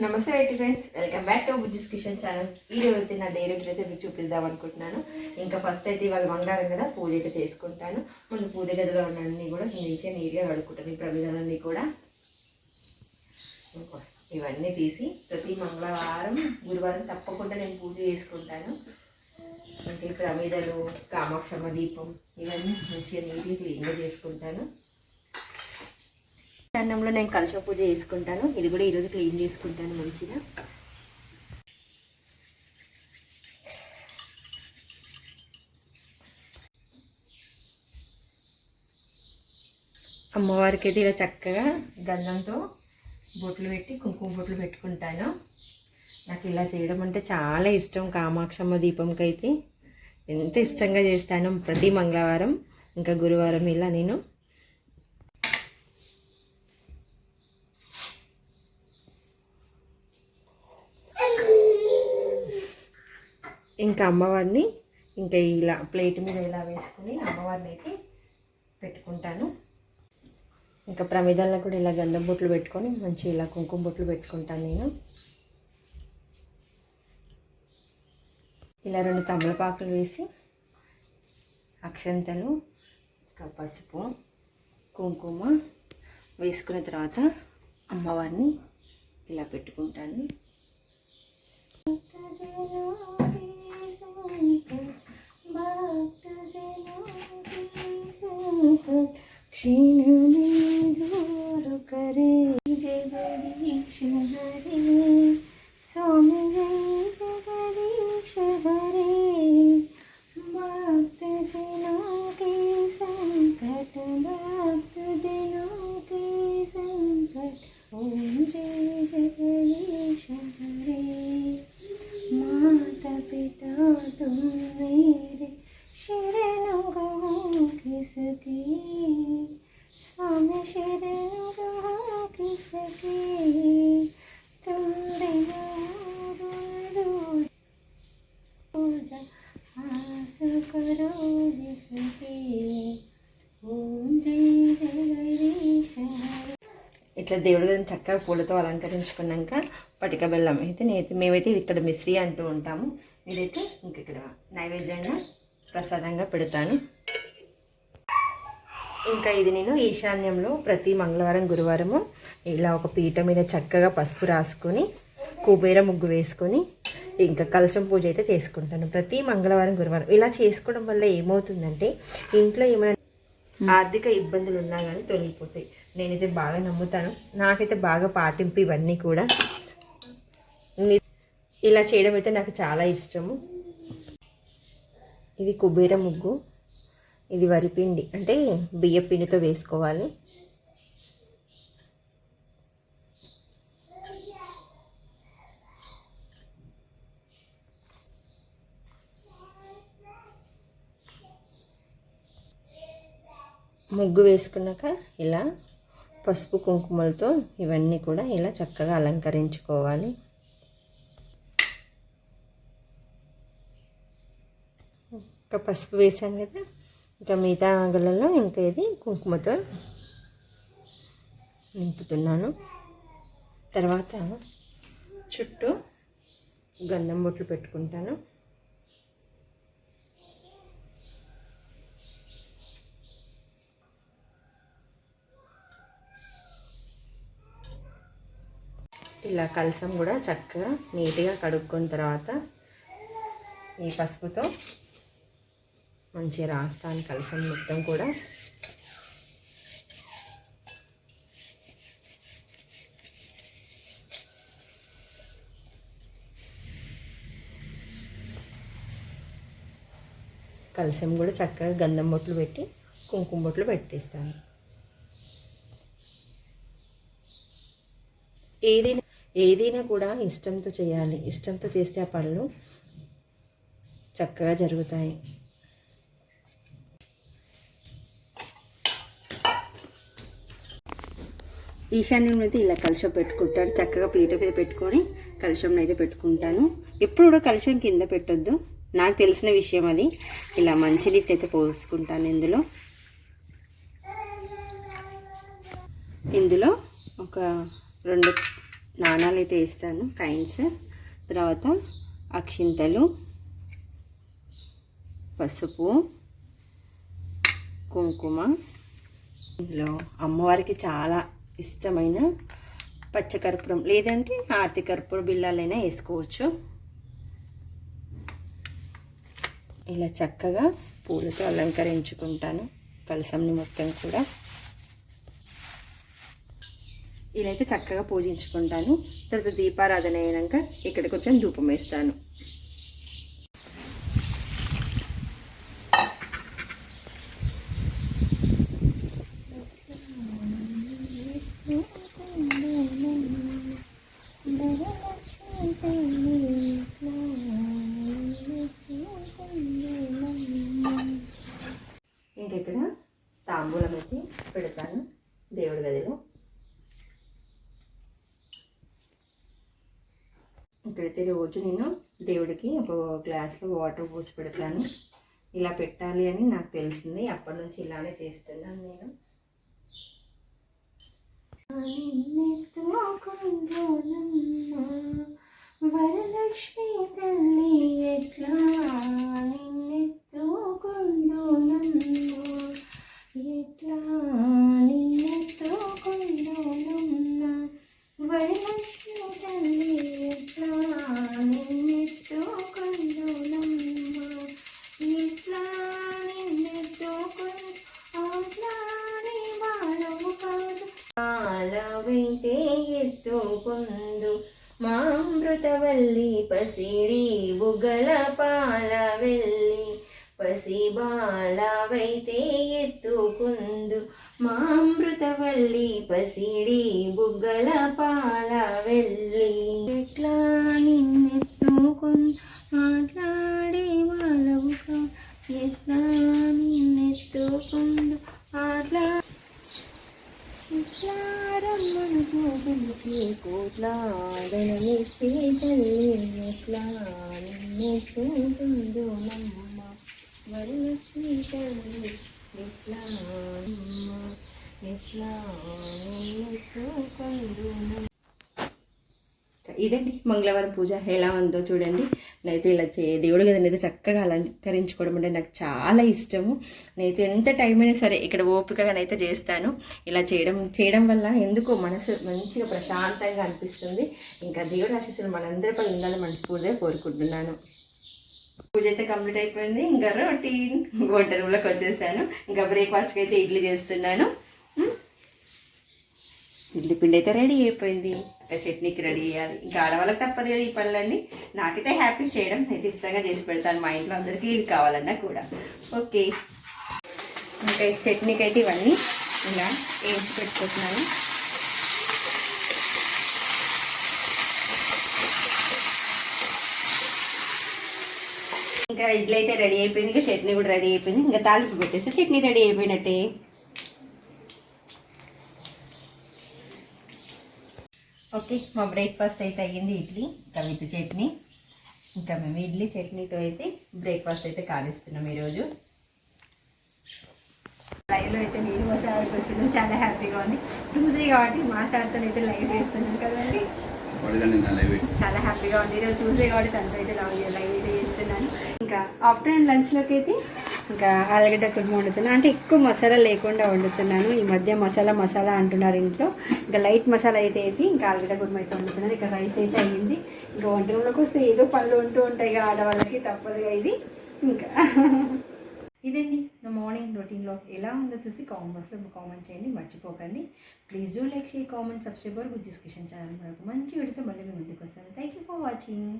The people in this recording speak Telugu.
నమస్తే friends, welcome back to Bujji's kitchen channel. ఈ రోజు అయితే నా డే రొటీన్ అయితే మీకు చూపిద్దాం అనుకుంటున్నాను. ఇంకా ఫస్ట్ అయితే ఇవాళ మంగళవారం కదా, పూజ అయితే చేసుకుంటాను. ముందు పూజ గదిలో ఉన్నన్నీ కూడా నీట్గా కడుక్కుంటాను. ఈ ప్రమిదలన్నీ కూడా ఇవన్నీ తీసి ప్రతి మంగళవారం గురువారం తప్పకుండా నేను పూజ చేసుకుంటాను. అంటే ప్రమిదలు, కామాక్షమ్మ దీపం ఇవన్నీ మంచిగా నీట్గా క్లీన్గా చేసుకుంటాను. అన్నంలో నేను కలశ పూజ చేసుకుంటాను. ఇది కూడా ఈరోజు క్లీన్ చేసుకుంటాను మంచిగా. అమ్మవారికి అయితే ఇలా చక్కగా గంధంతో బొట్లు పెట్టి కుంకుమ బొట్లు పెట్టుకుంటాను. నాకు ఇలా చేయడం అంటే చాలా ఇష్టం. కామాక్షమ్మ దీపంకి అయితే ఎంత ఇష్టంగా చేస్తాను ప్రతి మంగళవారం, ఇంకా గురువారం ఇలా నేను. ఇంకా అమ్మవారిని ఇంకా ఇలా ప్లేట్ మీద ఇలా వేసుకుని అమ్మవారిని అయితే పెట్టుకుంటాను. ఇంకా ప్రమిదల్లో కూడా ఇలా గంధం బొట్లు పెట్టుకొని మంచి ఇలా కుంకుమ బొట్లు పెట్టుకుంటాను నేను. ఇలా 2 తమలపాకులు వేసి అక్షంతలు, ఇంకా పసుపు, కుంకుమ వేసుకున్న తర్వాత అమ్మవారిని ఇలా పెట్టుకుంటాను. क्षीण में दूर करे जगदीश हरे, स्वामी जगदीश हरे, भक्त जनों के संकट, भक्त जनों के संकट, ओम जय जगदीश हरे। माता पिता तुम मेरे शरण गो किसकी, स्वामी शरण गो किसकी, तुम बिना पूजा आस करो जिसकी, ओम जय जगदीश हरे। ఇట్లా దేవుడి గదిని చక్కగా పూలతో అలంకరించుకున్నాక పటిక బెల్లం అయితే మేమైతే ఇక్కడ మిశ్రీ అంటూ ఉంటాము. ఇదైతే ఇంక ఇక్కడ నైవేద్యంగా ప్రసాదంగా పెడతాను. ఇంకా ఇది నేను ఈశాన్యంలో ప్రతి మంగళవారం గురువారము ఇలా ఒక పీట మీద చక్కగా పసుపు రాసుకొని కుబేర ముగ్గు వేసుకొని ఇంకా కలశం పూజ అయితే చేసుకుంటాను ప్రతి మంగళవారం గురువారం. ఇలా చేసుకోవడం వల్ల ఏమవుతుందంటే ఇంట్లో ఏమైనా ఆర్థిక ఇబ్బందులు ఉన్నా కానీ తొలగిపోతాయి. నేనైతే బాగా నమ్ముతాను, నాకైతే బాగా పాటింపు ఇవన్నీ కూడా. ఇలా చేయడం అయితే నాకు చాలా ఇష్టము. ఇది కుబేర ముగ్గు, ఇది వరిపిండి అంటే బియ్య పిండితో వేసుకోవాలి. ముగ్గు వేసుకున్నాక ఇలా పసుపు కుంకుమలతో ఇవన్నీ కూడా ఇలా చక్కగా అలంకరించుకోవాలి. ఇంకా పసుపు వేసాను కదా, ఇంకా మిగతా గళ్ళలో ఇంకా ఇది కుంకుమతో నింపుతున్నాను. తర్వాత చుట్టూ గంధం బొట్లు పెట్టుకుంటాను. ఇలా కలసం కూడా చక్కగా నీట్గా కడుక్కున్న తర్వాత ఈ పసుపుతో మంచిగా రాస్తాను కలసం మొత్తం కూడా. కలసం కూడా చక్కగా గంధం బొట్లు పెట్టి కుంకుమ బొట్లు పెట్టేస్తాను. ఏదైనా కూడా ఇష్టంతో చేయాలి. ఇష్టంతో చేస్తే ఆ పనులు చక్కగా జరుగుతాయి. ఈశాన్యంలో అయితే ఇలా కలశం పెట్టుకుంటాను. చక్కగా పీట మీద పెట్టుకొని కలశం అయితే పెట్టుకుంటాను. ఎప్పుడు కూడా కలశం కింద పెట్టొద్దు, నాకు తెలిసిన విషయం అది. ఇలా మంచినీటి అయితే పోసుకుంటాను. ఇందులో ఒక 2 నాణాలు అయితే వేస్తాను, కాయిన్స్. తర్వాత అక్షింతలు, పసుపు, కుంకుమ. ఇందులో అమ్మవారికి చాలా ఇష్టమైన పచ్చకర్పూరం లేదంటే ఆర్తి కర్పూర బిళ్ళలైనా వేసుకోవచ్చు. ఇలా చక్కగా పూలతో అలంకరించుకుంటాను కలశంని మొత్తం కూడా. ఇలా అయితే చక్కగా పూజించుకుంటాను. తర్వాత దీపారాధన అయినాక ఇక్కడ కొంచెం ధూపం వేస్తాను. ఇంకెక్కడ తాంబూలం అయితే పెడతాను దేవుడి గదిలో. ఇక్కడైతే రోజు నేను దేవుడికి ఒక గ్లాస్లో వాటర్ పోసి పెడతాను. ఇలా పెట్టాలి అని నాకు తెలిసింది, అప్పటి నుంచి ఇలానే చేస్తున్నాను నేను. వరలక్ష్మి తల్లి ఎట్లా ఎట్లా నిన్నెత్తుకుందునమ్మా, వరలక్ష్మి తల్లి ఎట్లా నిన్నెత్తుకుందునమ్మా, ఎట్లా నిన్నెత్తుకుందు ఆట్లాడి బాలవు కాదు బాలవైతే ఎత్తుకుందు మా అమృతవల్లి పసిడి బుగ్గల పాల వెళ్ళి, పసి బాలవైతే ఎత్తుకుందు మా అమృతవల్లి పసిడి బుగ్గల పాల వెళ్ళి, ఎట్లా నిన్నెత్తుకుందు మాట్లాడే వాళ్ళవు ఎట్లా నిన్నెత్తుకుందు అట్లా రమ్మను చూపించి కోట్లాడనమిచ్చే తల్లి ఎట్లా నిన్నెత్తుకుందు నమ్మ, వరలక్ష్మి తల్లి ఎట్లా ఎట్లా నిన్నెత్తుకుందు. ఇదండి మంగళవారం పూజ ఎలా ఉందో చూడండి. నేనైతే ఇలా దేవుడి గదిని అయితే చక్కగా అలంకరించుకోవడం అంటే నాకు చాలా ఇష్టము. నేనైతే ఎంత టైం అయినా సరే ఇక్కడ ఓపికగానైతే చేస్తాను. ఇలా చేయడం వల్ల ఎందుకో మనసు మంచిగా ప్రశాంతంగా అనిపిస్తుంది. ఇంకా దేవుడి ఆశీస్సులు మనందరిపై ఉండాలని మనస్ఫూర్తిగా కోరుకుంటున్నాను. పూజ అయితే కంప్లీట్ అయిపోయింది. ఇంకా రొటీన్ వంట రూమ్లోకి వచ్చేసాను. ఇంకా బ్రేక్ఫాస్ట్కి అయితే ఇడ్లీ చేస్తున్నాను. ఇడ్లీ పిండి అయితే రెడీ అయిపోయింది. ఇంకా చట్నీకి రెడీ చేయాలి. ఇంకా ఆడవాళ్ళకి తప్పదు కదా ఈ పనులన్నీ. నాకైతే హ్యాపీ చేయడం అయితే ఇష్టంగా చేసి పెడతాను. మా ఇంట్లో అందరికీ ఇవి కావాలన్నా కూడా. ఓకే, ఇంకా చట్నీకి అయితే ఇవన్నీ ఇలా వేయించి పెట్టుకుంటున్నాను. ఇంకా ఇడ్లీ అయితే రెడీ అయిపోయింది. ఇంకా చట్నీ కూడా రెడీ అయిపోయింది. ఇంకా తాలింపు పెట్టేస్తే చట్నీ రెడీ అయిపోయినట్టే. ఓకే, మా బ్రేక్ఫాస్ట్ అయితే అయ్యింది. ఇడ్లీ ఇంకా విత్ చట్నీ. ఇంకా మేము ఇడ్లీ చట్నీతో అయితే బ్రేక్ఫాస్ట్ అయితే కానిస్తున్నాం ఈరోజు. లైవ్లో అయితే నేను మా సార్కి వచ్చింది, చాలా హ్యాపీగా ఉంది. ట్యూస్డే కాబట్టి మా సార్తో అయితే లైవ్ చేస్తున్నాను కదండి, చాలా హ్యాపీగా ఉంది. ఈరోజు ట్యూస్డే కాబట్టి తనతో అయితే లైవ్ అయితే చేస్తున్నాను. ఇంకా ఆఫ్టర్నూన్ లంచ్లోకి అయితే ఇంకా ఆలుగడ్డ కుర్మా వండుతున్నాను. అంటే ఎక్కువ మసాలా లేకుండా వండుతున్నాను. ఈ మధ్య మసాలా అంటున్నారు ఇంట్లో. ఇంకా లైట్ మసాలా అయితే వేసి ఇంకా ఆలుగడ్డ కుర్మా అయితే వండుతున్నాను. ఇక్కడ రైస్ అయితే అయ్యింది. ఇంకా వంట రూమ్లోకి వస్తే ఏదో పనులు ఉంటూ ఉంటాయి కదా ఆడవాళ్ళకి, తప్పదుగా ఇది. ఇంకా ఇదండి నా మార్నింగ్ రొటీన్లో ఎలా ఉందో చూసి కామెంట్ బాక్స్లో కామెంట్ చేయండి, మర్చిపోకండి. Please do like, share, comment, subscribe our Bujji's kitchen channel. మనకు మంచి వీడియోతో మళ్ళీ మేము ముందుకు వస్తాను. Thank you for watching.